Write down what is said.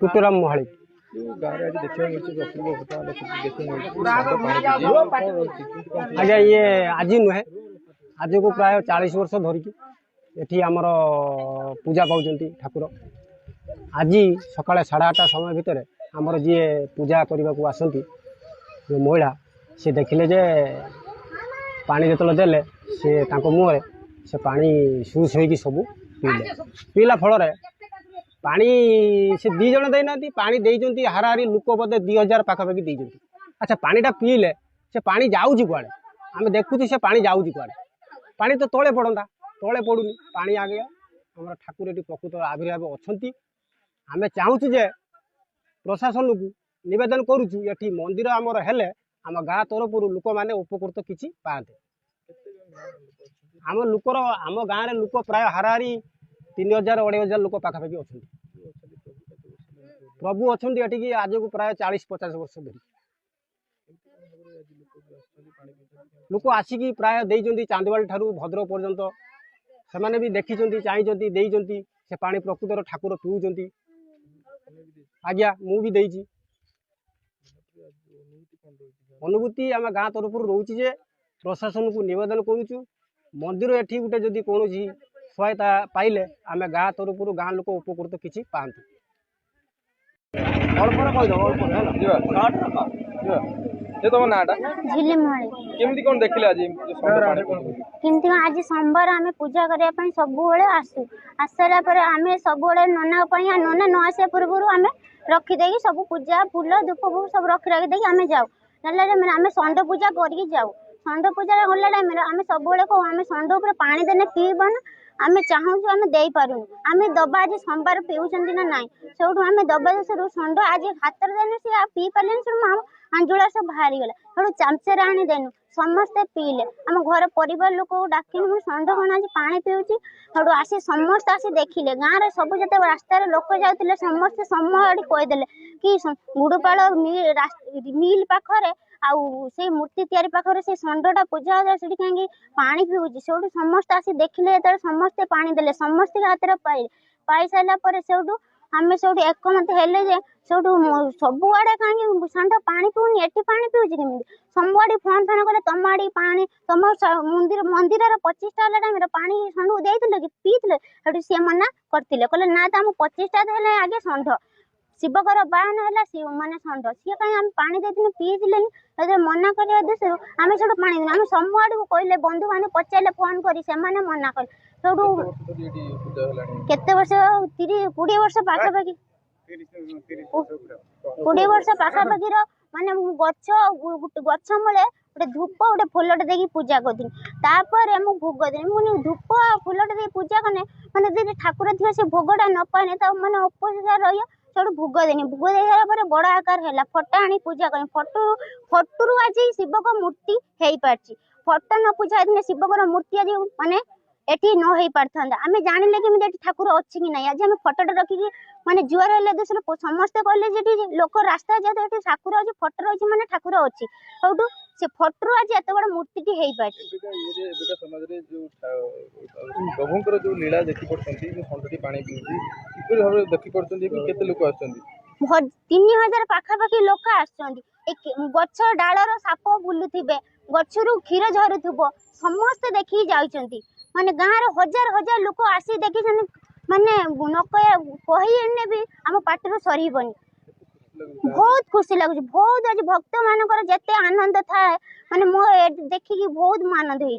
टुटुराम मोहाली आज्ञा ये आज नुहे आज को प्राय 40 वर्ष धरिकी एठी आमर पूजा पाउଛନ୍ତି ठाकुर आज सकाଳେ 8:30 समय भितर आमर जी पूजा करने को आसती जो महिला सी देखिले जे पानी जो देले से मुँह से पानी सुस हो सब पीले पीला फल पानी से दी जन देना पानी देती हाराहारी लोक बोधे 2000 पाखापाखि देती। अच्छा पानीटा पीले से पानी जाऊँगी कुआड़े आम देखुची से पानी जाऊँगी कुआड़े पानी तो तले पड़ता तले पड़ूनी पानी आ गया आम ठाकुर ये प्रकृत आविर्भाव अच्छा आम चाहूँ जे प्रशासन को नवेदन करुचु ये मंदिर आमर हेले आम गाँ तरफ लोक मैंने उपकृत किसी पाते आम लोकर आम गाँव में लोक प्राय हाराहारी 3000 2500 लोक पाखापाखि अच्छा प्रभु अच्छा ये आज को प्राय 40-50 वर्ष धरी लोक आसिकी प्राय देइचंती चांदवाल ठारू भद्रक पर्यंत से भी देखी चाहिए से पानी प्रकृतर ठाकुर पीउचंती आज्ञा मु भी देइची अनुभूति आम गाँ तरफ रोचे जे प्रशासन को निवेदन करुचु मंदिर एठी गुटे जदि कौन सहायता पाइले आम गाँ तरफ गाँ लोक उपकृत किसी पाते तुम नाटा केमती कौन देखिले आज केमती आज सोमवार आम पूजा करने सब आसू आसला आम सब नना नना न आसा पूर्व आम रखीदे सब पूजा फूल धूप फूप सब रखी रखी आम जाऊ आम षंड पूजा करके जाऊ षंड पूजा गला टाइम आम सब कहूँ आम षंड उपर पानी देने पीबन आम चाहूँ आम दे पारूँ आम दबा आज सोमवार पीऊँच ना नाई से आम दबा षंड आज हाथ देने से पी पारे आंजुला सब बाहरी गला से चामचर आनी देनु समस्ते पीले आम घर परिवार लोक डाक षंड कौन आज पानी पीऊँची आसी समस्त आसी देखिले गाँव में सब जो रास्तार लोक जाते समस्ते समय कहीदेले कि गुड़पाड़ मिल पाखरे आउ से मूर्ति तैयारी पाखरे से षंडटा पूजा से कहीं पानी पीऊँची से समस्त आसी देखिले जो समस्ते पानी देले समस्ते हाथ पाइले पाई सारापर से आम सब एकमत हेले जे सबुआड़े कहीं षंड पानी पीऊनी एटी पानी पीऊँच केमी सबुआड़े फोन फान कले तुम आड़ी पानी तुम मंदिर 25टा टाइम पानी षंड देते कि पीते सी मना करते कहले ना तो आम 25टा आगे षंड शिवकर बाहन है मानने षंड सी कहीं आम पानी देते पीले मना करने उद्देश्य आम सब पानी देना आम सबुआड़ को कहले बंधु बांधव पचारे फोन कर मना कले केते वर्ष 20 वर्ष पाखापाखि 20 वर्ष पाखापाखि माने गछ मूले गोटे धूप गोटे फूलटे देकी पूजा करती मुझे भोग देनी मुझे धूप फूलटे दे पूजा कने माने ठाकुर थी से भोगटा न पाने तो मैंने उपस्थित रही से भोग देनी भोग दे सारा बड़ आकार है फटा आनी पूजा कर फटू आज शिव को मूर्ति हो पार्टी फटा न पूजा शिवकर मूर्ति आज माने एटी न हो पारता आम जानिले कि ठाकुर अच्छी कि ना आज आम फटोटे रखिकी माने जुआर है देश समस्ते कहले जे लोक रास्ता जाते ठाकुर आज फटो रही माने ठाकुर अच्छी सौटू से फटो आज एत बड़ मूर्ति हो पार्टी प्रभुंकर जो लीला देखी पड़ती पानी पीऊँची देखी पड़ती केते लोक आछंती 3000 पाखापाखि लोक आसुँच गछ डालर साप बुलुवे गचरू क्षीर झरुव समस्ते देखी जाऊँच माने गाँव रे हजार हजार लोक आसी देखी माने न कही भी आम पाटर सरीबनी बहुत खुशी लगुच बहुत आज भक्त मानकर जेते आनंद थाए माने मो देखिकी बहुत आनंद होई।